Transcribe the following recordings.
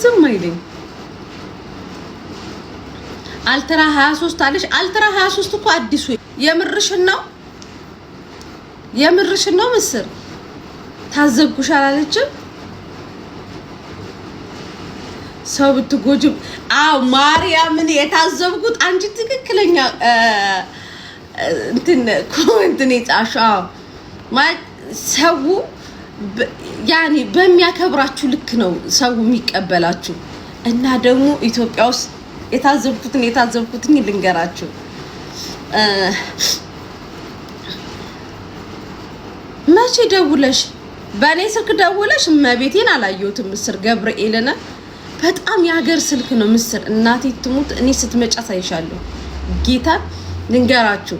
ዝም አይልኝ አልትራ 23 አለሽ አልትራ 23 እኮ አዲሱ የምርሽን ነው ምስር ታዘብኩሽ አላለችም ሰው ብትጎጅም አው ማርያምን የታዘብኩት አንቺ ትክክለኛ እንትን ኮሜንት ነው ጻሻው ማለት ሰው ያኒ በሚያከብራችሁ ልክ ነው ሰው የሚቀበላችሁ እና ደግሞ ኢትዮጵያ ውስጥ የታዘብኩትን ልንገራችሁ መቼ ደውለሽ በኔ ስልክ ደውለሽ መቤቴን አላየሁትም ምስር ገብርኤልና በጣም ያገር ስልክ ነው ምስር እናቴ ትሙት እኔ ስትመጫ ሳይሻለሁ ጌታ ልንገራችሁ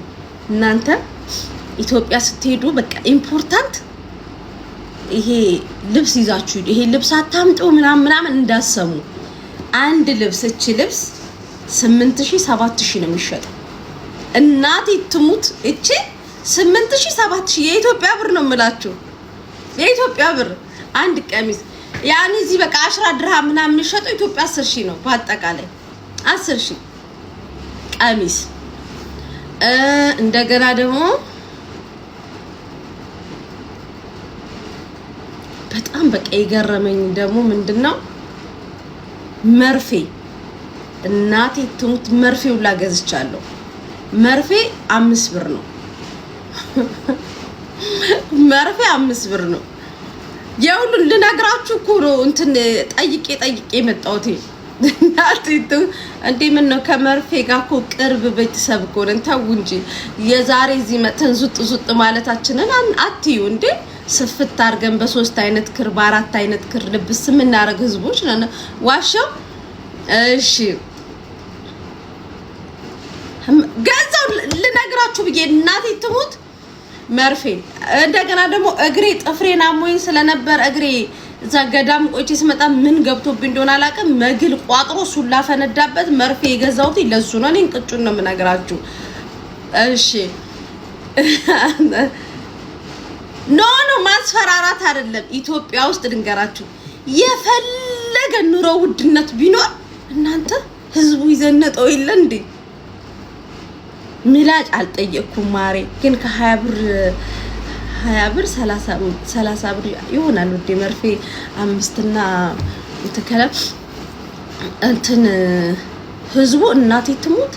እናንተ ኢትዮጵያ ስትሄዱ በቃ ኢምፖርታንት ይሄ ልብስ ይዛችሁ ይሄ ልብስ አታምጡ ምናምን እንዳሰሙ አንድ ልብስ እቺ ልብስ 8000 7000 ነው የሚሸጠው እናቴ ትሙት እቺ 8000 7000 የኢትዮጵያ ብር ነው የምላችሁ የኢትዮጵያ ብር አንድ ቀሚስ ያኒ እዚህ በቃ 10 ድርሃም ምናምን የሚሸጠው ኢትዮጵያ 10000 ነው በአጠቃላይ 10000 ቀሚስ እንደገና ደግሞ በጣም በቃ የገረመኝ ደግሞ ምንድነው መርፌ እናቴ ትሙት መርፌው ላገዝቻለሁ መርፌ 5 ብር ነው መርፌ 5 ብር ነው የሁሉ ልነግራችሁ እኮ ነው እንትን ጠይቄ መጣሁት እናቴቱ እንዴ ምን ነው ከመርፌ ጋር እኮ ቅርብ ቤተሰብ እኮ ነን ታው እንጂ የዛሬ እዚህ መተን ዙጥ ማለታችንን አትዩ እንዴ ስፍት አርገን በ3 አይነት ክር በ4 አይነት ክር ልብስ ምን እናረግ ህዝቦች ነን ዋሻው እሺ ገዛው ልነግራችሁ ብዬ እናቴ ትሙት መርፌ እንደገና ደግሞ እግሬ ጥፍሬን አሞኝ ስለነበር እግሬ እዛ ገዳም ቆይቼ ስመጣ ምን ገብቶብኝ እንደሆነ አላውቅም መግል ቋጥሮ ሱላ ፈነዳበት መርፌ የገዛውት ለሱ ነው እኔን ቅጩን ነው የምነግራችሁ እሺ ኖ ማስፈራራት አይደለም ኢትዮጵያ ውስጥ ልንገራችሁ የፈለገ ኑሮ ውድነት ቢኖር እናንተ ህዝቡ ይዘነጠው ይለ እንዴ ሚላጭ አልጠየቅኩም ማሬ ግን ከ20 ብር 30 ብር ይሆናል ወደ መርፌ 5 እና ተከለም እንትን ህዝቡ እናቴ ትሙት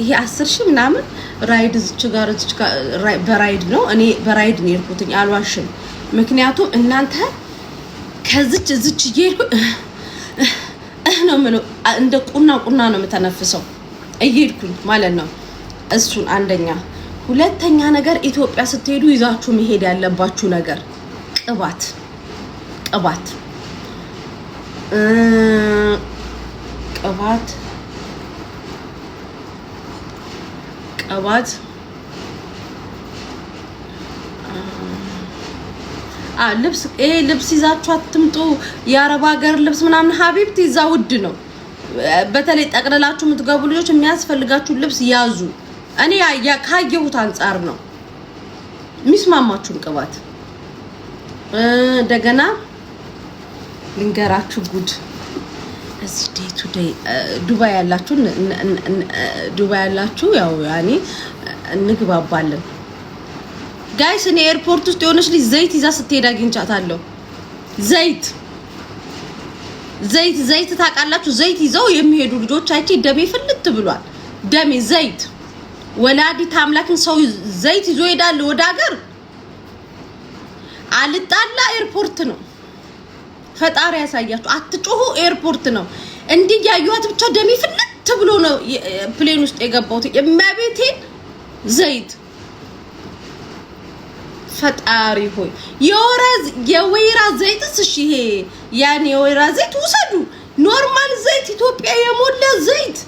ይሄ 10,000 ምናምን ራይድ እዚች ጋር በራይድ ነው እኔ በራይድ ነው የሄድኩት አልዋሽም ምክንያቱም እናንተ ከዚች እዚች ይሄዱ ነው ማለት እንደ ቁና ነው መተነፍሰው እየሄድኩኝ ማለት ነው እሱን አንደኛ ሁለተኛ ነገር ኢትዮጵያ ስትሄዱ ይዛችሁ መሄድ ያለባችሁ ነገር ቅባት ልብስ ይዛችሁ አትምጡ የአረብ ሀገር ልብስ ምናምን ሀቢብቲ ይዛ ውድ ነው በተለይ ጠቅለላችሁ የምትገቡ ልጆች የሚያስፈልጋችሁ ልብስ ያዙ እኔ ካየሁት አንፃር ነው ሚስማማችሁን ቅባት እንደገና ልንገራችሁ ጉድ እዚህ ዴይ ቱ ዴይ ዱባይ ያላችሁ ያው ያኔ እንግባባለን ጋይስ እኔ ኤርፖርት ውስጥ የሆነች ልጅ ዘይት ይዛ ስትሄድ አግኝቻታለሁ ዘይት ታውቃላችሁ ዘይት ይዘው የሚሄዱ ልጆች አይቼ ደሜ ፍልት ብሏል ደሜ ዘይት ወላዲት አምላክን ሰው ዘይት ይዞ ይሄዳል ወደ ሀገር አልጣላ ኤርፖርት ነው ፈጣሪ ያሳያችሁ አትጮሁ ኤርፖርት ነው እንዲህ ያዩት ብቻ ደሜ ፍልት ብሎ ነው ፕሌን ውስጥ የገባሁት የማቤቴ ዘይት ፈጣሪ ሆይ የወይራ ዘይትስ እሺ ይሄ ያኔ የወይራ ዘይት ውሰዱ ኖርማል ዘይት ኢትዮጵያ የሞላ ዘይት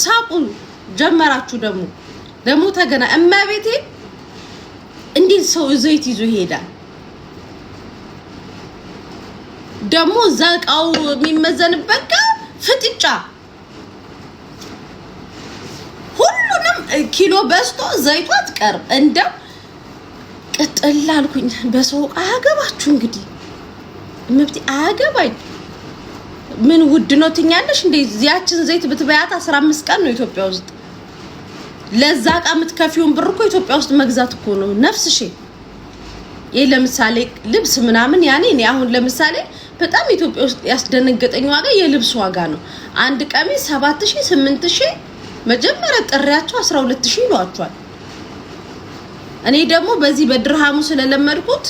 ሳቁን ጀመራችሁ ደግሞ ተገና እማቤቴ እንዴት ሰው ዘይት ይዞ ይሄዳል ደግሞ ዘቃው የሚመዘንበት ፍጥጫ ሁሉንም ኪሎ በስቶ ዘይቱ አትቀር እንደ ቅጥል አልኩኝ በሰው አያገባችሁ እንግዲህ መብት አያገባኝ ምን ውድ ነው ትኛለሽ እንዴ? ያችን ዘይት ብትበያት 15 ቀን ነው ኢትዮጵያ ውስጥ። ለዛ ቃ የምትከፊውን ብር እኮ ኢትዮጵያ ውስጥ መግዛት እኮ ነው ነፍስሽ። ይሄ ለምሳሌ ልብስ ምናምን ያኔ እኔ አሁን ለምሳሌ በጣም ኢትዮጵያ ውስጥ ያስደነገጠኝ ዋጋ የልብስ ዋጋ ነው። አንድ ቀሚስ 7000 8000 መጀመሪያ ጥሪያቸው 12000 ይሏቸዋል። እኔ ደግሞ በዚህ በድርሃሙ ስለለመድኩት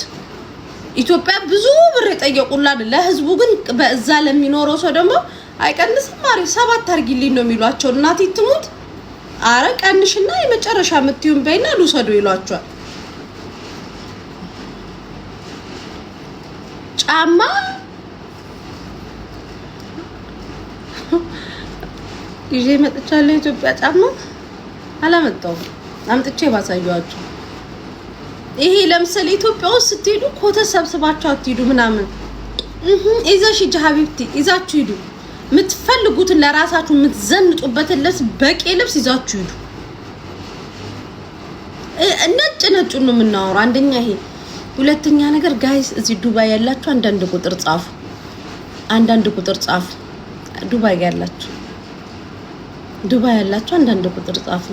ኢትዮጵያ ብዙ ብር የጠየቁላል። ለህዝቡ ግን በዛ ለሚኖረው ሰው ደግሞ አይቀንስም ማለት 7 አርጊልኝ ነው የሚሏቸው። እናቴ ትሙት አረ ቀንሽና የመጨረሻ ምትዩን በይና ልውሰዱ ይሏቸዋል። ጫማ ይዤ መጥቻለሁ። ኢትዮጵያ ጫማ አላመጣሁም። አምጥቼ ባሳየዋችሁ። ይሄ ለምሳሌ ኢትዮጵያ ውስጥ ስትሄዱ ኮተት ሰብስባችሁ አትሄዱ ምናምን ይዘሽ ሂጂ ሀቢብቲ ይዛችሁ ሂዱ። የምትፈልጉትን ለራሳችሁ የምትዘንጡበትን ልብስ በቂ ልብስ ይዛችሁ ሂዱ። ነጭ ነጩን ነው የምናወራው። አንደኛ ይሄ፣ ሁለተኛ ነገር ጋይስ እዚህ ዱባይ ያላችሁ አንዳንድ ቁጥር ጻፉ። አንዳንድ ቁጥር ጻፉ። ዱባይ ያላችሁ አንዳንድ ቁጥር ጻፉ።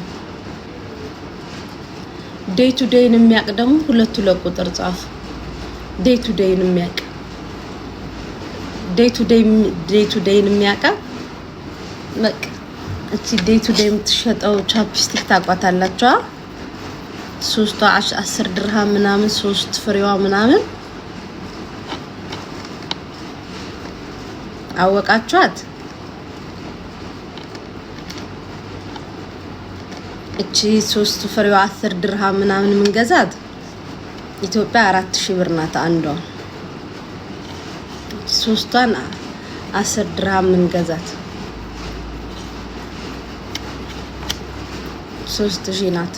ዴይ ቱ ዴይን የሚያቅ ደግሞ ሁለት ቁጥር ጻፉ። ዴይ ቱ ዴይን የሚያቅ ዴይ ቱ ዴይን የሚያቀ በቃ እቺ ዴይ ቱ ዴይ የምትሸጠው ቻፕስቲክ ታቋታላችሁ። 10 ድርሃም ምናምን 3 ፍሬዋ ምናምን አወቃችኋት? እቺ 3 ፍሬዋ 10 ድርሃም ምናምን ምንገዛት ኢትዮጵያ 4000 ብር ናት አንዷ። 3ቷን 10 ድርሃም ምንገዛት 3000 ናት።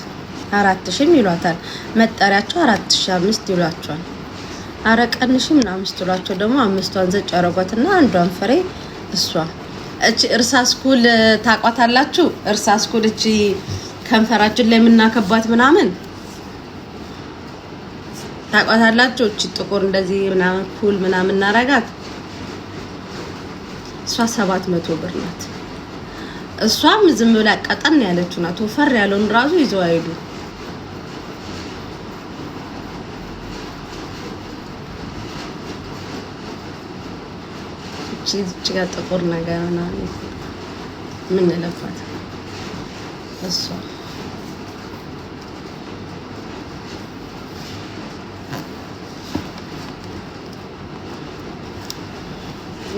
4000 ይሏታል መጠሪያቸው 4005 ይሏቸዋል። አረቀንሽ ምናምን ስትሏቸው ደግሞ 5ቷን ዘጭ ያረጓትና አንዷን ፍሬ እሷ እቺ እርሳስ ኩል ታቋታላችሁ። እርሳስ ኩል እቺ ከንፈራችን ላይ የምናከባት ምናምን ታቋታላችሁ። እቺ ጥቁር እንደዚህ ምናምን ኩል ምናምን እናረጋት እሷ 700 ብር ናት። እሷም ዝም ብላ ቀጠን ያለችው ናት። ወፈር ያለውን ራሱ ይዘው አይዱ። እቺ ጋር ጥቁር ነገር ምናምን ምን ለፋት እሷ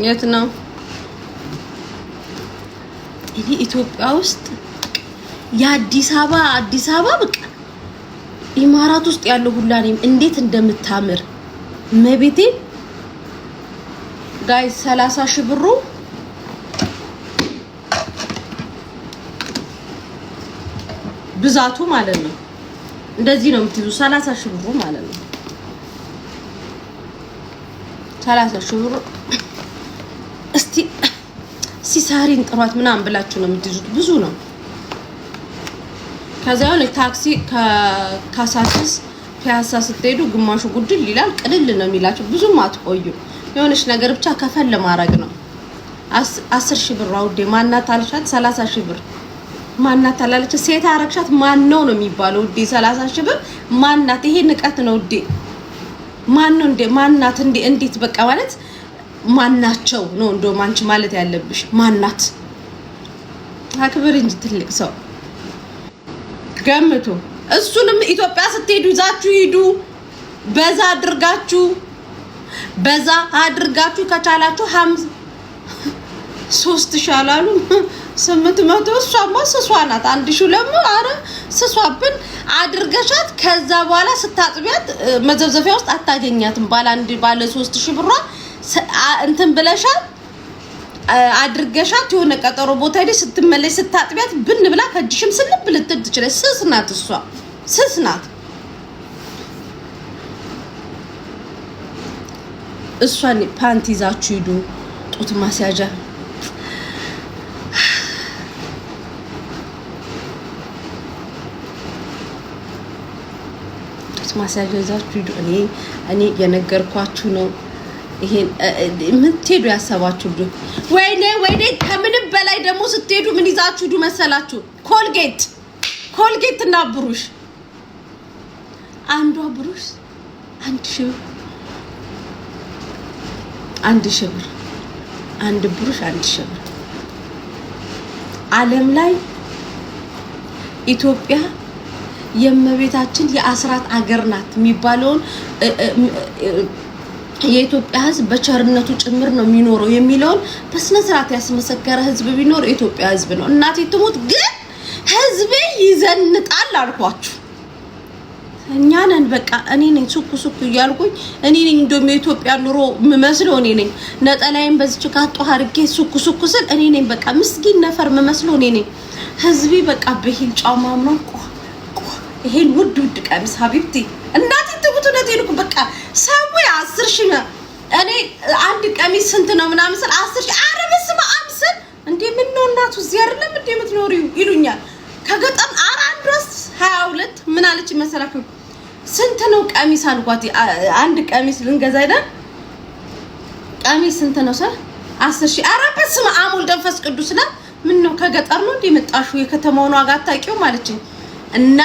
የት ነው? እኔ ኢትዮጵያ ውስጥ የአዲስ አበባ በቃ ኢማራት ውስጥ ያለው ሁላኔም እንዴት እንደምታምር መቤቴ ጋይስ 30,000 ብሩ ብዛቱ ማለት ነው። እንደዚህ ነው የምትይዙ 30,000 ብሩ ማለት ነው። 30,000 ብሩ እስቲ ሲሳሪን ጥሯት ምናምን ብላችሁ ነው የምትይዙት። ብዙ ነው። ከዛው ለታክሲ ከካሳንቺስ ፒያሳ ስትሄዱ ግማሹ ጉድል ይላል፣ ቅልል ነው የሚላችሁ። ብዙም አትቆዩ። የሆነች ነገር ብቻ ከፈል ለማድረግ ነው። 10,000 ብር አውዴ ማናት አልሻት 30,000 ብር ማናት አላለች። ሴት አረግሻት ማን ነው የሚባለው? ውዴ 30,000 ብር ማናት? ይሄ ንቀት ነው ውዴ። ማን ነው እንዴ? ማናት እንዴ? እንዴት በቃ ማለት ማናቸው ነው እንደውም አንቺ ማለት ያለብሽ ማናት። አክብር እንጂ ትልቅ ሰው ገምቱ። እሱንም ኢትዮጵያ ስትሄዱ ይዛችሁ ሂዱ። በዛ አድርጋችሁ ከቻላችሁ 3,000 አላሉ 800 እሷማ ስሷ ናት። 1,000 ለሙ አረ ስሷብን አድርገሻት ከዛ በኋላ ስታጥቢያት መዘብዘፊያ ውስጥ አታገኛትም። ባለ 3,000 ብሯ እንትን ብለሻት አድርገሻት የሆነ ቀጠሮ ቦታ ሄደሽ ስትመለሽ ስታጥቢያት ብን ብላ ከጅሽም ስልብ ልትል ትችላለች። ስስ ናት እሷ ስስ ናት። እሷን ፓንቲ ይዛችሁ ሂዱ። ጡት ማስያዣ ይዛችሁ ሂዱ። እኔ የነገርኳችሁ ነው። ይሄን ምትሄዱ ያሰባችሁ ልጅ ወይኔ ከምንም በላይ ደግሞ ስትሄዱ ምን ይዛችሁ ዱ መሰላችሁ? ኮልጌት እና ብሩሽ። አንዷ ብሩሽ 1000 ብር፣ አንድ ብሩሽ 1000 ብር። ዓለም ላይ ኢትዮጵያ የእመቤታችን የአስራት አገር ናት የሚባለውን የኢትዮጵያ ሕዝብ በቸርነቱ ጭምር ነው የሚኖረው የሚለውን በስነ ስርዓት ያስመሰከረ ሕዝብ ቢኖር የኢትዮጵያ ሕዝብ ነው። እናቴ ትሙት ግን ሕዝቤ ይዘንጣል አልኳችሁ። እኛ ነን በቃ እኔ ነኝ ሱኩ እያልኩኝ እኔ ነኝ እንደውም የኢትዮጵያ ኑሮ የምመስለው እኔ ነኝ። ነጠላዬን በዚች ካጣ አድርጌ ሱኩ ስል እኔ ነኝ በቃ ምስኪን ነፈር የምመስለው እኔ ነኝ። ሕዝቤ በቃ በሂል ጫማ ምናምን ይሄን ውድ ቀሚስ ሀቢብቲ እናቴ ትሙት ነቴን እኮ በቃ ሰው 10,000 ነው። እኔ አንድ ቀሚስ ስንት ነው ምናምን ስል 10,000 ኧረ በስመ አብ ስል እንዴ ምን ነው እናቱ እዚህ አይደለም እንዴ የምትኖሪው ይሉኛል። ከገጠም አንድረስ 22 ምን አለች መሰላችሁ? ስንት ነው ቀሚስ አልኳት። አንድ ቀሚስ ልንገዛ አይደል ቀሚስ ስንት ነው ሰ 10,000 ኧረ በስመ አብ ወልድ መንፈስ ቅዱስ ነው። ምን ነው ከገጠር ነው እንዴ መጣሹ የከተማውን ዋጋ አታውቂውም አለችኝ። እና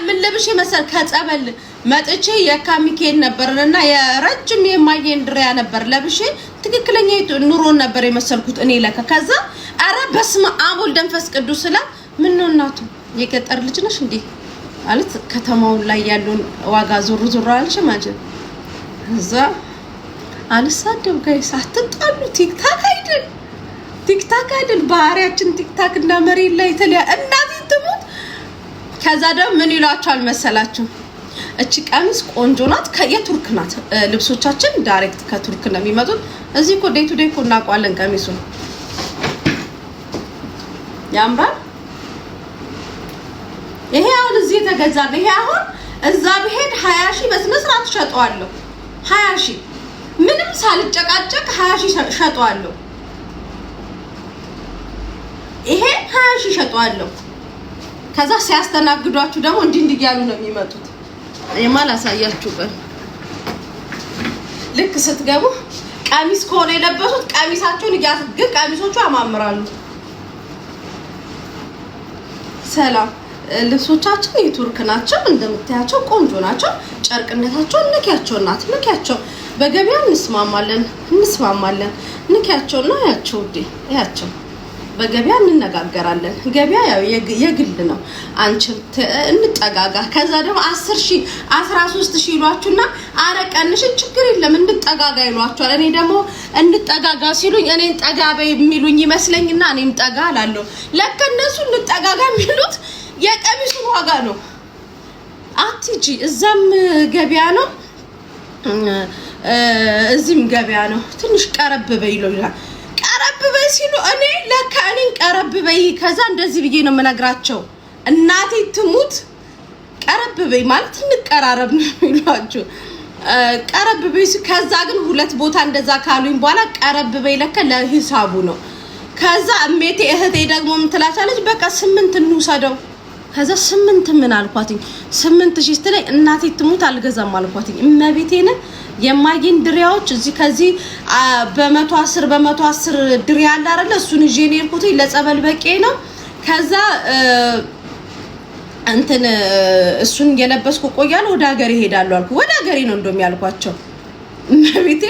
ምን ለብሼ መሰል ከጸበል መጥቼ የካሚኬን ነበርና የረጅም የማየን ድሪያ ነበር ለብሼ ትክክለኛ ኑሮ ነበር የመሰልኩት እኔ ለካ። ከዛ አረ በስመ አብ ወልድ መንፈስ ቅዱስ ስላ ምን ነው እናቱ የገጠር ልጅ ነሽ እንዴ ማለት ከተማው ላይ ያለውን ዋጋ ዞር አልሽ ማለት እዛ አልሳደብ ጋይስ አትጣሉ። ቲክታክ አይደል ባህሪያችን ቲክታክ እና መሬት ላይ ተለያ እናቴ ትሙት። ከዛ ደግሞ ምን ይሏቸዋል መሰላችሁ? እቺ ቀሚስ ቆንጆ ናት ከየቱርክ ናት። ልብሶቻችን ዳይሬክት ከቱርክ ነው የሚመጡት። እዚህ እኮ ዴይ ቱ ዴይ እኮ እናውቀዋለን ቀሚሱን። ያምራል። ይሄ አሁን እዚህ የተገዛ ነው። ይሄ አሁን እዛ ብሄድ 20,000 በስነ ስርዓት ሸጠዋለሁ። 20,000 ምንም ሳልጨቃጨቅ 20,000 ሸጠዋለሁ። ይሄ 20,000 ሸጠዋለሁ። ከዛ ሲያስተናግዷችሁ ደግሞ እንዲህ እያሉ ነው የሚመጡት። የማላሳያችሁ ቀን ልክ ስትገቡ ቀሚስ ከሆነ የለበሱት ቀሚሳቸውን ግን ቀሚሶቹ ያማምራሉ። ሰላም ልብሶቻችን የቱርክ ናቸው እንደምታያቸው ቆንጆ ናቸው። ጨርቅነታቸው ንኪያቸው በገበያ እንስማማለን ንኪያቸውና ያቸው በገበያ እንነጋገራለን። ገበያ ያው የግል ነው። አንቺም እንጠጋጋ። ከዛ ደግሞ 10,000 13,000 ይሏችሁና አረቀንሽ ችግር የለም እንጠጋጋ ይሏችኋል። እኔ ደግሞ እንጠጋጋ ሲሉኝ እኔን ጠጋ በይ የሚሉኝ ይመስለኝና እኔም ጠጋ አላለሁ። ለካ እነሱ እንጠጋጋ የሚሉት የቀሚሱን ዋጋ ነው። አትጂ እዛም ገበያ ነው እዚህም ገበያ ነው። ትንሽ ቀረብ በይ ይሉኛል። ቀረብ በይ ሲሉ እኔ ለካ እኔን ቀረብ በይ ከዛ እንደዚህ ብዬ ነው የምነግራቸው። እናቴ ትሙት ቀረብ በይ ማለት እንቀራረብ ነው የሚሏቸው። ቀረብ በይ ከዛ ግን ሁለት ቦታ እንደዛ ካሉኝ በኋላ ቀረብ በይ ለካ ለሂሳቡ ነው። ከዛ እሜቴ እህቴ ደግሞ ምን ትላቻለች? በቃ 8 እንውሰደው። ከዛ 8 ምን አልኳትኝ 8,000 ስትለኝ እናቴ ትሙት አልገዛም አልኳትኝ። እመቤቴን የማይን ድሪያዎች እዚህ ከዚህ በ110 ድሪያ አለ አይደል? እሱን ይዤ ነው የሄድኩት ለጸበል በቄ ነው። ከዛ እንትን እሱን የለበስኩ ቆያለሁ ወደ ሀገር እሄዳለሁ አልኩ። ወደ ሀገሬ ነው እንደውም ያልኳቸው እመቤቴ።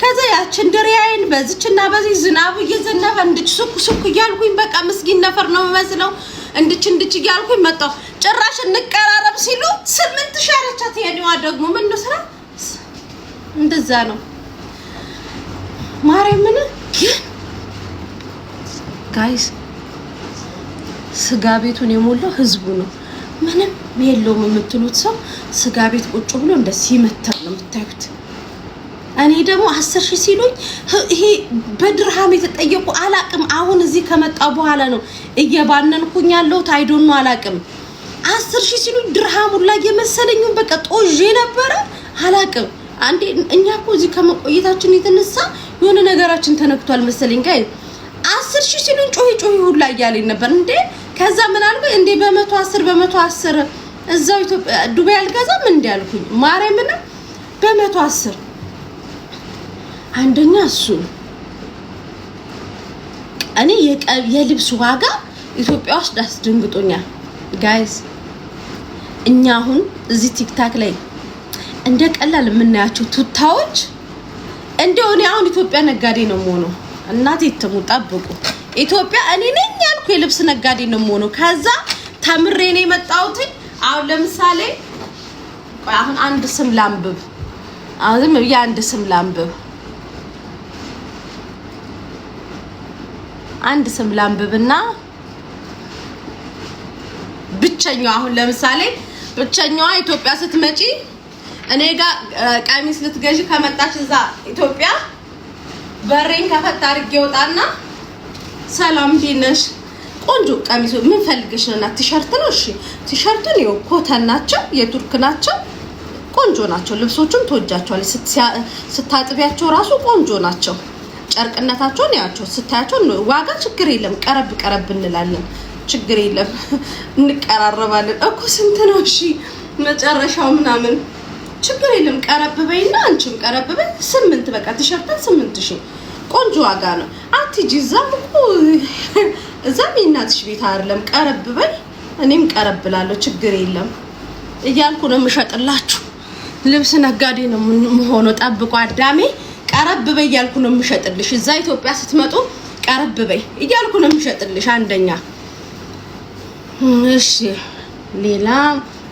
ከዛ ያችን ድሪያዬን በዚችና በዚህ ዝናቡ እየዘነበ እንድች ሱክ እያልኩኝ በቃ ምስኪን ነፈር ነው መስለው እንድች እያልኩኝ መጣሁ። ጭራሽ እንቀራረብ ሲሉ 8,000 አለቻት። የኔዋ ደግሞ ምን ነው ስራ እንደዛ ነው ማርያምን። ግን ጋይስ ስጋ ቤቱን የሞላው ህዝቡ ነው። ምንም የለውም የምትሉት ሰው ስጋ ቤት ቁጭ ብሎ እንደዚህ ይመተር ነው የምታዩት። እኔ ደግሞ 10,000 ሲሉኝ ይሄ በድርሃም የተጠየቁ አላቅም። አሁን እዚህ ከመጣ በኋላ ነው እየባነንኩኝ ያለሁት። አይዶን ነው አላቅም። 10,000 ሲሉኝ ድርሃሙን ላይ የመሰለኝ በቃ ጦዤ ነበረ አላቅም። አንዴ እኛ እኮ እዚህ ከመቆየታችን የተነሳ የሆነ ነገራችን ተነክቷል መሰለኝ። ጋይ 10,000 ሲሉኝ ጮሂ ሁላ እያለኝ ነበር እንዴ። ከዛ ምን አልኩኝ እንዴ በ110 እዛው ኢትዮጵያ ዱባይ አልገዛም እንዴ አልኩኝ። ማርያምን በ110 አንደኛ እሱ እኔ የልብስ ዋጋ ኢትዮጵያ ውስጥ አስደንግጦኛል ጋይስ። እኛ አሁን እዚህ ቲክታክ ላይ እንደ ቀላል የምናያቸው ቱታዎች እንደው እኔ አሁን ኢትዮጵያ ነጋዴ ነው የምሆነው። እናቴ ትሙት ጠብቁ። ኢትዮጵያ እኔ ነኝ ያልኩ የልብስ ነጋዴ ነው የምሆነው። ከዛ ተምሬ ነው የመጣሁት። አሁን ለምሳሌ አሁን አንድ ስም ላንብብ። አሁን አንድ ስም ላንብብ። አንድ ስም ላንብብና ብቸኛዋ አሁን ለምሳሌ ብቸኛዋ ኢትዮጵያ ስትመጪ እኔ ጋር ቀሚስ ልትገዢ ከመጣች እዛ ኢትዮጵያ በሬን ከፈታ አድርጌ ወጣና ሰላም ዲነሽ ቆንጆ ቀሚስ ምን ፈልገሽ ነው? ቲሸርት ነው። እሺ ቲሸርቱን ይኸው ኮተን ናቸው፣ የቱርክ ናቸው፣ ቆንጆ ናቸው። ልብሶቹም ተወጃቸዋል። ስታጥቢያቸው ራሱ ቆንጆ ናቸው። ጨርቅነታቸውን ያቸው ስታያቸው ዋጋ ችግር የለም። ቀረብ እንላለን፣ ችግር የለም፣ እንቀራረባለን እኮ ስንት ነው? እሺ መጨረሻው ምናምን ችግር የለም። ቀረብ በይና አንቺም ቀረብ በይ። 8 በቃ ቲሸርት 8000 ቆንጆ ዋጋ ነው። አትጂ እዛም የእናትሽ ቤት አይደለም። ቀረብ በይ፣ እኔም ቀረብ ብላለሁ፣ ችግር የለም እያልኩ ነው የምሸጥላችሁ። ልብስ ነጋዴ ነው የምሆነው። ጠብቁ አዳሜ። ቀረብ በይ እያልኩ ነው የምሸጥልሽ። እዛ ኢትዮጵያ ስትመጡ ቀረብ በይ እያልኩ ነው የምሸጥልሽ። አንደኛ እሺ። ሌላ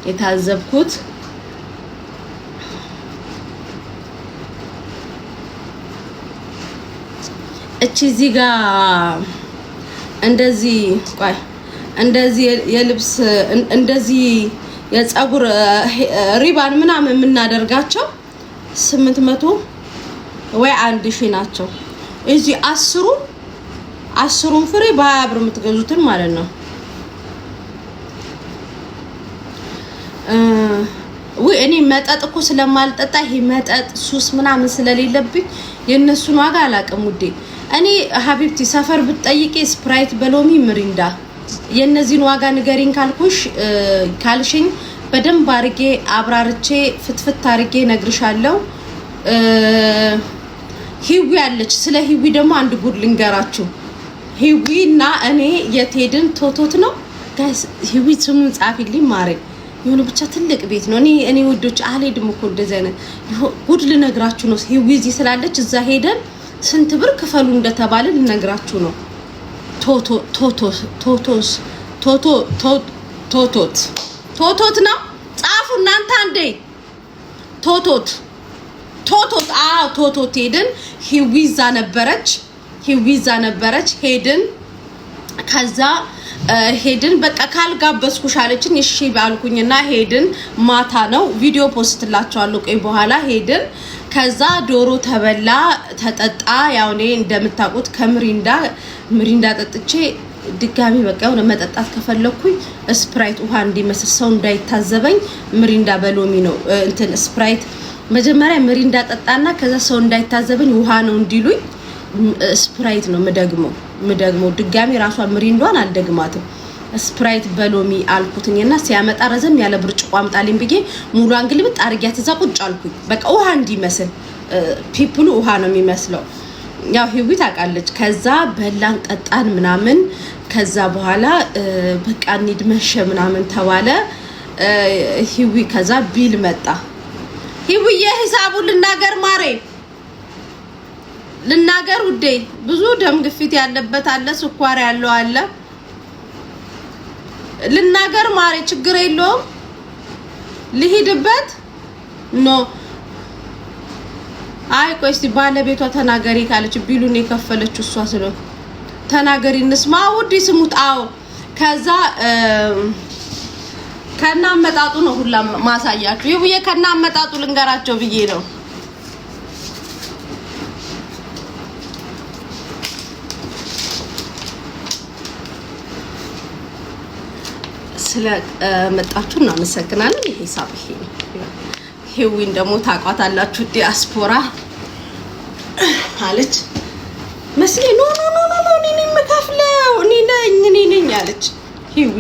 የታዘብኩት እቺ እዚህ ጋር እንደዚህ የልብስ እንደዚህ የፀጉር ሪባን ምናምን የምናደርጋቸው 800 ወይ 1000 ናቸው። እዚህ አስሩን ፍሬ በ20 ብር የምትገዙትን ማለት ነው። እኔ መጠጥ እኮ ስለማልጠጣ ይሄ መጠጥ ሱስ ምናምን ስለሌለብኝ የነሱን ዋጋ አላውቅም ውዴ። እኔ ሀቢብቲ ሰፈር ብትጠይቂ ስፕራይት በሎሚ ምሪንዳ የነዚህን ዋጋ ንገሪን ካልሽኝ በደንብ አርጌ አብራርቼ ፍትፍት አርጌ ነግርሻለሁ። ሂዊ አለች። ስለ ሂዊ ደግሞ አንድ ጉድ ልንገራችሁ። ሂዊና እኔ የትሄድን ቶቶት ነው ጋይስ። ሂዊ ስሙን ጻፊልኝ ማሬ። የሆነ ብቻ ትልቅ ቤት ነው። እኔ ወዶች አልሄድም እኮ እንደዚህ አይነት ጉድ ልነግራችሁ ነው። ሂዊ እዚህ ስላለች እዛ ሄደን ስንት ብር ክፈሉ እንደተባለ ልነግራችሁ ነው። ቶቶት ነው። ጻፉ እናንተ አንዴ። ቶቶት ሄድን። ሂዊዛ ነበረች። ሄድን። ከዛ ሄድን። በቃ ካልጋበዝኩሽ አለችኝ። እሺ ባልኩኝና ሄድን። ማታ ነው። ቪዲዮ ፖስትላችኋለሁ ቆይ በኋላ። ሄድን። ከዛ ዶሮ ተበላ ተጠጣ። ያው እኔ እንደምታውቁት ከምሪንዳ ጠጥቼ ድጋሚ በቃ የሆነ መጠጣት ከፈለኩኝ ስፕራይት ውሃ እንዲመስል ሰው እንዳይታዘበኝ ምሪንዳ በሎሚ ነው እንትን ስፕራይት መጀመሪያ ምሪንዳ ጠጣና ከዛ ሰው እንዳይታዘበኝ ውሃ ነው እንዲሉኝ ስፕራይት ነው ምደግመው ድጋሚ ራሷን ምሪንዷን አልደግማትም። ስፕራይት በሎሚ አልኩትኝና ሲያመጣ ረዘም ያለ ብርጭቆ አምጣልኝ ብዬ ሙሉ አንግልብጥ አርጊያት እዛ ቁጭ አልኩኝ። በቃ ውሃ እንዲመስል ፒፕሉ ውሃ ነው የሚመስለው። ያው ሂዊ ታውቃለች። ከዛ በላን ጠጣን ምናምን። ከዛ በኋላ በቃ እንሂድ መሸ ምናምን ተባለ። ሂዊ ከዛ ቢል መጣ። ሂዊዬ ሂሳቡን ልናገር ማሬ ልናገር ውዴ። ብዙ ደም ግፊት ያለበት አለ፣ ስኳር ያለው አለ። ልናገር ማሬ ችግር የለውም። ልሂድበት ኖ አይ ቆይ እስቲ ባለቤቷ ተናገሪ ካለች ቢሉን የከፈለችው እሷ ስለሆነ ተናገሪ እንስማ ውዴ ስሙት። አዎ ከዛ ከናመጣጡ ነው ሁላ ማሳያችሁ። ይሁዬ ከናመጣጡ ልንገራቸው ብዬ ነው። ስለ መጣችሁ እናመሰግናለን። ይሄ ሂሳብ ይሄ ሂዊን ደግሞ ታቋታላችሁ። ዲያስፖራ አለች መስሊ ኖ እኔ ነኝ መካፍለው እኔ ነኝ አለች ሂዊ።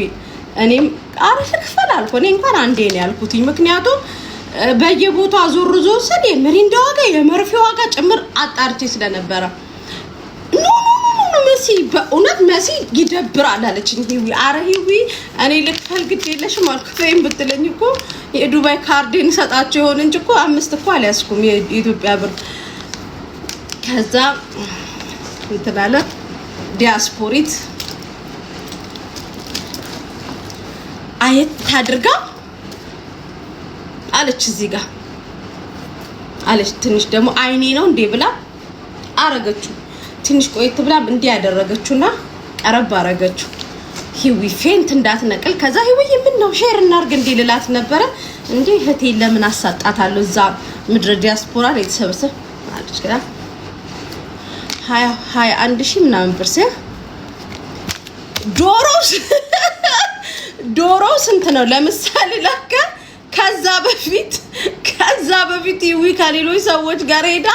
እኔም አሪፍ ክፈል አልኩ። እኔ እንኳን አንዴ ነው ያልኩት፣ ምክንያቱም በየቦታው ዞር ዞር ስል የምሪንዳ ዋጋ የመርፌ ዋጋ ጭምር አጣርቼ ስለነበረ መሲ በእውነት መሲ ይደብራል አለችኝ። ሂዊ አረ ሂዊ እኔ ልክፈል ግድ የለሽም አልኩኝ ብትለኝ እኮ የዱባይ ካርዴን ሰጣቸው ይሆን እንጂ እኮ 5 እኮ አልያዝኩም የኢትዮጵያ ብር። ከዛ እንትላለ ዲያስፖሪት አየት ታድርጋ አለች እዚህ ጋር አለች። ትንሽ ደግሞ አይኔ ነው እንዴ ብላ አረገችው። ትንሽ ቆይት ብላ እንዲህ ያደረገችውና ቀረብ አረገችው። ሂዊ ፌንት እንዳትነቅል። ከዛ ሂዊ ምን ነው ሼር እናርግ እንዴ ልላት ነበረ። እንዴ እህቴ ለምን አሳጣታለሁ እዛ ምድረ ዲያስፖራ ላይ ተሰበሰብ አለች። ከዛ 21 ሺህ ምናምን ብር ሲያ ዶሮ ስንት ነው ለምሳሌ ለካ ከዛ በፊት ሂዊ ከሌሎች ሰዎች ጋር ሄዳ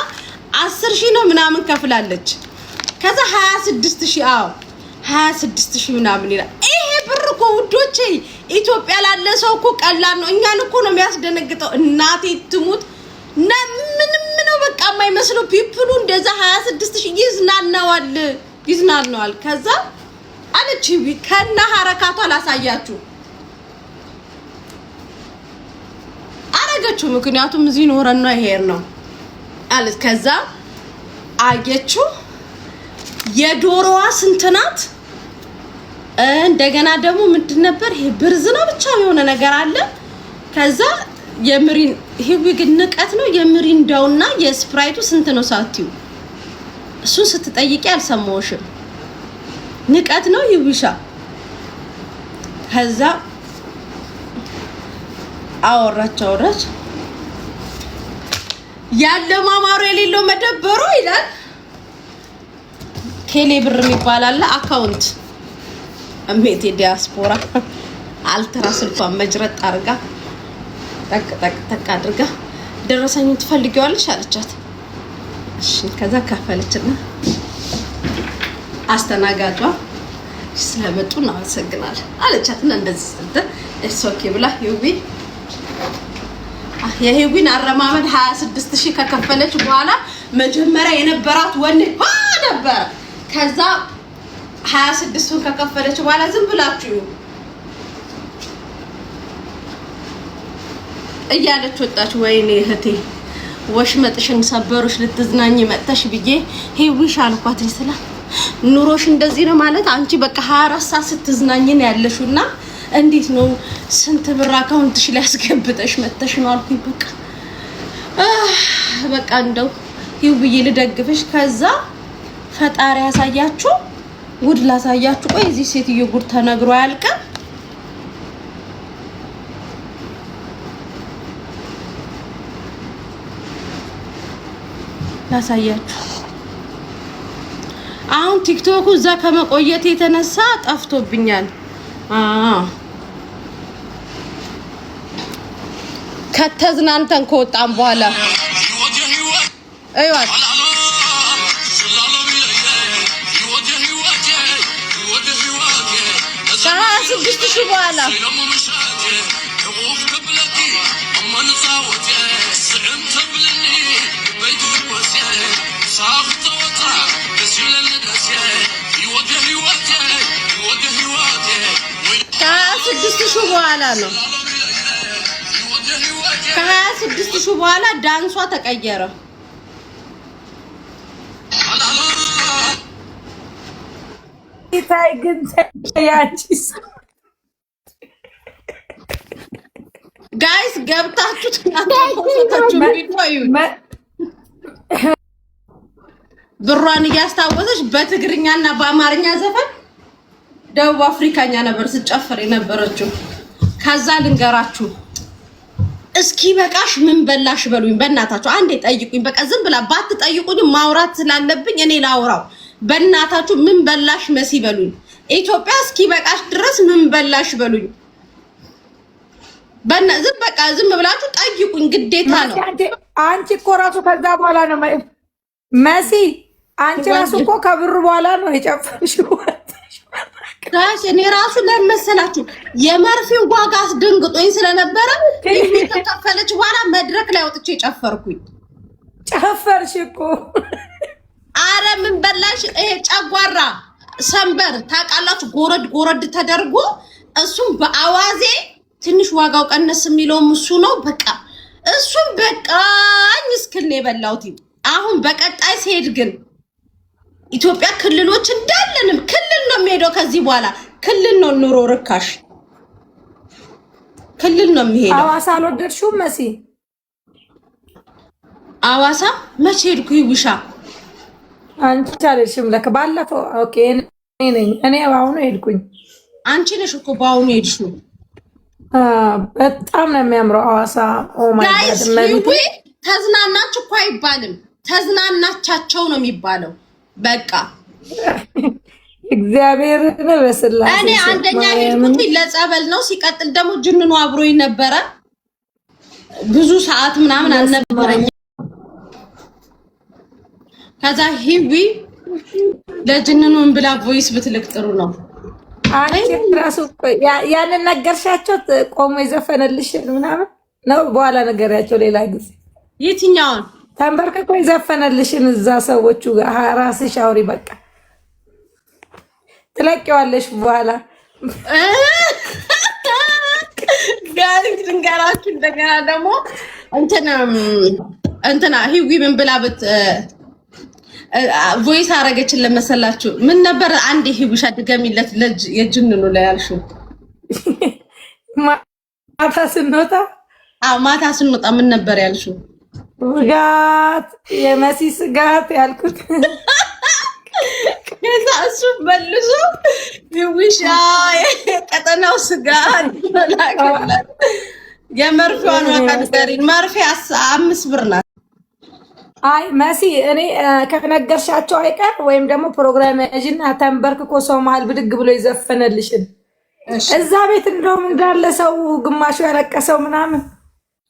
10 ሺህ ነው ምናምን ከፍላለች። ከዛ 26 ሺህ 26 ሺህ ምናምን ይላል። ይሄ ብር እኮ ውዶቼ ኢትዮጵያ ላለ ሰው እኮ ቀላል ነው። እኛን እኮ ነው የሚያስደነግጠው። እናቴ ትሙት ምንም ነው በቃ የማይመስለው። ፒፕሉ እንደዛ 26 ሺህ ይዝናናዋል። ከዛ አለች ከና ሐረካቷ ላሳያችሁ አረገችው። ምክንያቱም እዚህ ኖረና ይሄር ነው አለች። ከዛ አየችው የዶሮዋ ስንት ናት? እንደገና ደግሞ ምንድን ነበር ይሄ ብርዝ ነው ብቻ የሆነ ነገር አለ። ከዛ የምሪን ሂዊ ግን ንቀት ነው። የምሪንዳውና የስፕራይቱ ስንት ነው ሳትዩ እሱን ስትጠይቂ አልሰማሁሽም። ንቀት ነው ሂዊሻ። ከዛ አወራች ያለ ማማሩ የሌለው መደበሩ ይላል። ቴሌ ብር የሚባል አለ አካውንት እሜቴ ዲያስፖራ አልትራ ስልኳን መጅረጥ አርጋ ጠቅ አድርጋ ደረሰኝ ትፈልጊዋለሽ አለቻት። እሺ ከዛ ካፈለችና አስተናጋጇ ስለመጡ ነው አመሰግናለሁ አለቻትና እንደዚህ ስትል እሶኬ ብላ የሂዊን አረማመድ 26 ሺህ ከከፈለች በኋላ መጀመሪያ የነበራት ወኔ ነበር። ከዛ 26ን ከከፈለች በኋላ ዝም ብላችሁ እያለች ወጣች። ወይኔ እህቴ ወሽመጥሽን ሰበሩሽ ልትዝናኝ መጥተሽ ብዬ ሂዊሽ አልኳት። ይስላ ኑሮሽ እንደዚህ ነው ማለት አንቺ በቃ 24 ሰዓት ስትዝናኝ ነው ያለሽውና እንዴት ነው ስንት ብር አካውንትሽ ላይ አስገብተሽ መጥተሽ ነው አልኩኝ። በቃ እንደው ሂዊዬ ልደግፍሽ። ከዛ ፈጣሪ ያሳያችሁ ጉድ ላሳያችሁ። ቆይ እዚህ ሴትዮ ጉድ ተነግሮ አያልቅም። ላሳያችሁ። አሁን ቲክቶክ እዛ ከመቆየት የተነሳ ጠፍቶብኛል። ከተዝናንተን ከወጣን በኋላ አይዋት 26 ሺህ በኋላ ነው። ከ26 ሺህ በኋላ ዳንሷ ተቀየረ። ታይ ግን ያቺስ ጋይስ ገብታችሁ ተናታችሁ ቪዲዮ ብሯን እያስታወሰች በትግርኛና በአማርኛ ዘፈን ደቡብ አፍሪካኛ ነበር ስጨፍር የነበረችው። ከዛ ልንገራችሁ እስኪ በቃሽ ምን በላሽ በሉኝ በእናታችሁ አንዴ ጠይቁኝ። በቃ ዝም ብላ ባትጠይቁኝ ማውራት ስላለብኝ እኔ ላውራው። በእናታችሁ ምን በላሽ መሲ በሉኝ። ኢትዮጵያ እስኪ በቃሽ ድረስ ምን በላሽ በሉኝ። ዝም በቃ ዝም ብላችሁ ጠይቁኝ ግዴታ ነው። አንቺ እኮ ራሱ ከዛ በኋላ ነው መሲ አንቺ ራሱ እኮ ከብር በኋላ ነው የጨፈርሽው። ጋሽ እኔ ራሱ ለመሰላችሁ የመርፌው ዋጋ አስደንግጦኝ ስለነበረ ከተከፈለች በኋላ መድረክ ላይ ወጥቼ ጨፈርኩኝ። ጨፈርሽ እኮ። አረ ምን በላሽ? ይሄ ጨጓራ ሰንበር ታውቃላችሁ? ጎረድ ተደርጎ እሱም በአዋዜ ትንሽ ዋጋው ቀነስ የሚለውም እሱ ነው። በቃ እሱም በቃኝ እስክል ነው የበላሁት። አሁን በቀጣይ ሲሄድ ግን ኢትዮጵያ ክልሎች እንዳለንም ክልል ነው የሚሄደው። ከዚህ በኋላ ክልል ነው ኑሮ ርካሽ ክልል ነው የሚሄደው። አዋሳ አልወደድሽውም መሲ? አዋሳ መቼ ሄድኩ? ይውሻ አንቺ አልሄድሽም ለካ ባለፈው። ኦኬ እኔ አሁን ሄድኩኝ። አንቺ ነሽ እኮ በአሁኑ ሄድሽው። በጣም ነው የሚያምረው አዋሳ። ኦ ማይ ጋድ ተዝናናች እኮ አይባልም፣ ተዝናናቻቸው ነው የሚባለው። በቃ እግዚአብሔር ነው በስላሴ። እኔ አንደኛ ሄድኩት ለጸበል ነው። ሲቀጥል ደግሞ ጅንኑ አብሮኝ ነበረ። ብዙ ሰዓት ምናምን አልነበረኝ። ከዛ ሂዊ ለጅንኑን ብላ ቮይስ ብትልክ ጥሩ ነው። አንቺ ራሱ ያንን ነገርሻቸው? ቆሞ የዘፈነልሽ ምናምን ነው? በኋላ ነገርያቸው ሌላ ጊዜ። የትኛውን? ተንበርክኮ የዘፈነልሽን እዛ ሰዎቹ ራስሽ አውሪ። በቃ ትለቂዋለሽ በኋላ። ጋር ድንገራችሁ እንደገና ደግሞ እንትና ሂዊ ምን ብላ ቮይስ አረገችን ለመሰላችሁ? ምን ነበር? አንዴ ሂዊሻ ድገሚለት የጅንኑ ላይ ያልሽው። ማታ ስንወጣ ማታ ስንወጣ ምን ነበር ያልሽው? ስጋት የመሲ ስጋት ያልኩት። ከዛ እሱ መልሶ ሂዊሻ የቀጠናው ስጋት ተላከላት። የመርፌዋን ዋጋ ንገሪኝ። መርፌ 5 ብር ናት። አይ መሲ እኔ ከነገርሻቸው አይቀር ወይም ደግሞ ፕሮግራም ያዥና ተንበርክኮ ሰው መሀል ብድግ ብሎ የዘፈነልሽን እዛ ቤት እንደውም እንዳለ ሰው ግማሹ ያለቀሰው ምናምን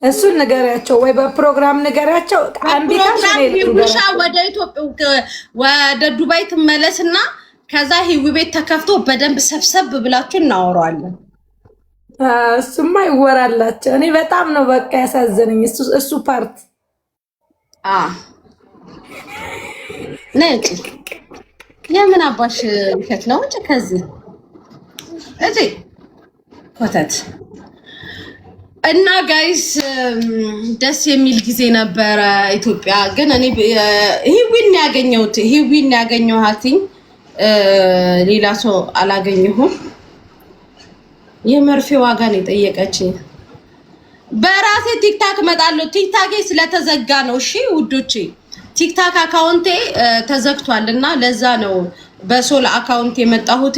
እሱን ንገሪያቸው፣ ወይ በፕሮግራም ንገሪያቸው። ሂዊሻ ወደ ኢትዮጵያ ወደ ዱባይ ትመለስና ከዛ ሂዊ ቤት ተከፍቶ በደንብ ሰብሰብ ብላችሁ እናወራዋለን። እሱማ ይወራላቸው። እኔ በጣም ነው በቃ ያሳዘነኝ እሱ ፓርት። ነጭ የምን አባሽ ልከት ነው እንጂ ከዚህ እዚህ ኮተት እና ጋይስ ደስ የሚል ጊዜ ነበረ ኢትዮጵያ። ግን እኔ ሂዊን ያገኘኋት ሌላ ሰው አላገኘሁም። የመርፌ ዋጋ ነው የጠየቀችኝ። በራሴ ቲክታክ እመጣለሁ። ቲክታኬ ስለተዘጋ ነው። እሺ ውዶቼ ቲክታክ አካውንቴ ተዘግቷልና ለዛ ነው በሶል አካውንት የመጣሁት።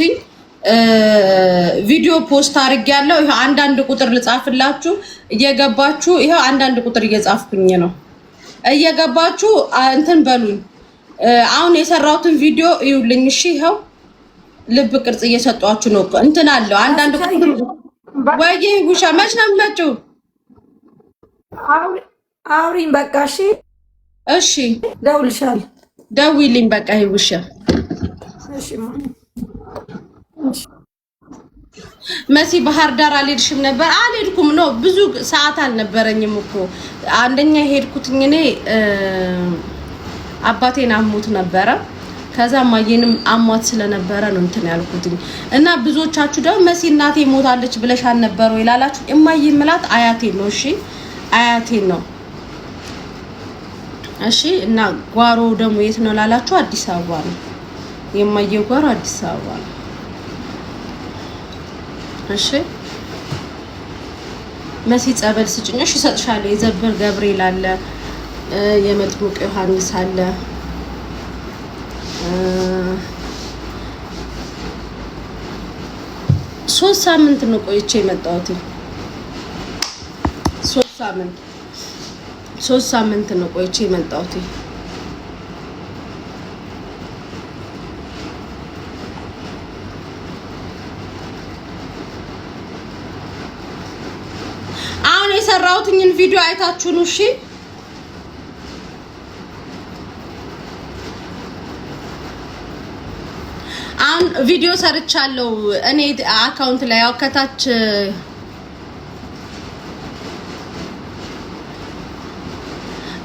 ቪዲዮ ፖስት አድርጌያለሁ። ይሄ አንዳንድ ቁጥር ልጻፍላችሁ እየገባችሁ፣ ይሄው አንዳንድ ቁጥር እየጻፍኩኝ ነው። እየገባችሁ እንትን በሉኝ። አሁን የሰራሁትን ቪዲዮ ይውልኝ። እሺ ይሄው ልብ ቅርጽ እየሰጧችሁ ነው። እንትን አለው አንዳንድ ቁጥር ወይዬ ጉሻ መች ነው የምትመጪው? አውሪኝ በቃ። እሺ እሺ ደውልሻለሁ። ደውይልኝ በቃ ይውሻ። እሺ መሲ ባህር ዳር አልሄድሽም ነበር? አልሄድኩም ነው። ብዙ ሰዓት አልነበረኝም እኮ። አንደኛ ሄድኩትኝ እኔ አባቴን አሞት ነበረ። ከዛ ማየንም አሟት ስለነበረ ነው እንትን ያልኩትኝ። እና ብዙዎቻችሁ ደግሞ መሲ እናቴ ሞታለች ብለሽ አልነበረ ወይ ላላችሁ፣ እማዬ ምላት አያቴ ነው። እሺ አያቴ ነው። እሺ እና ጓሮ ደግሞ የት ነው ላላችሁ፣ አዲስ አበባ ነው። የማየ ጓሮ አዲስ አበባ ነው። እሺ መሲ ጸበል ስጭኝ። እሺ እሰጥሻለሁ። የዘበር ገብርኤል አለ፣ የመጥምቅ ዮሐንስ አለ። 3 ሳምንት ነው ቆይቼ የመጣሁት። 3 ሳምንት ነው ቆይቼ የመጣሁት። አሁን የሰራሁትኝን ቪዲዮ አይታችሁ ነው። እሺ አሁን ቪዲዮ ሰርቻለሁ እኔ አካውንት ላይ ያው ከታች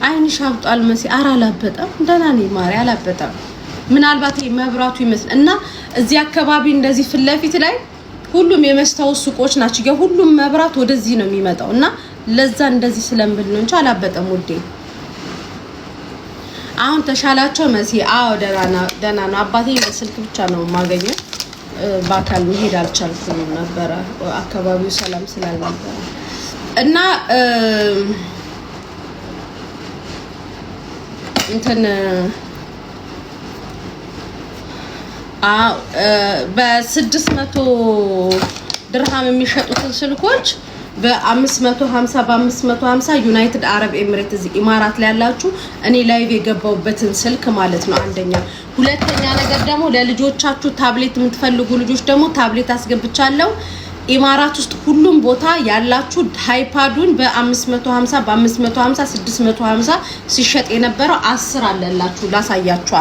አይንሽ አብጧል መሲ አላበጠም ደህና ነኝ ማሪ አላበጠም ምናልባት መብራቱ ይመስል እና እዚህ አካባቢ እንደዚህ ፍለፊት ላይ ሁሉም የመስታወት ሱቆች ናቸው የሁሉም መብራት ወደዚህ ነው የሚመጣው እና ለዛ እንደዚህ ስለምብል ነው እንጂ አላበጠም ውዴ አሁን ተሻላቸው መሲ አዎ ደህና ነው አባቴ በስልክ ብቻ ነው ማገኘው በአካል መሄድ አልቻልኩም ነበር አካባቢው ሰላም ስላልነበረ እና እንትን በ600 ድርሃም የሚሸጡትን ስልኮች በ550 በ550 ዩናይትድ አረብ ኤሚሬትስ ኢማራት ላይ ያላችሁ እኔ ላይቭ የገባውበትን ስልክ ማለት ነው አንደኛ ሁለተኛ ነገር ደግሞ ለልጆቻችሁ ታብሌት የምትፈልጉ ልጆች ደግሞ ታብሌት አስገብቻለሁ ኢማራት ውስጥ ሁሉም ቦታ ያላችሁ ሃይፓዱን በ550 በ550 650 ሲሸጥ የነበረው 10 አለላችሁ ላሳያችሁ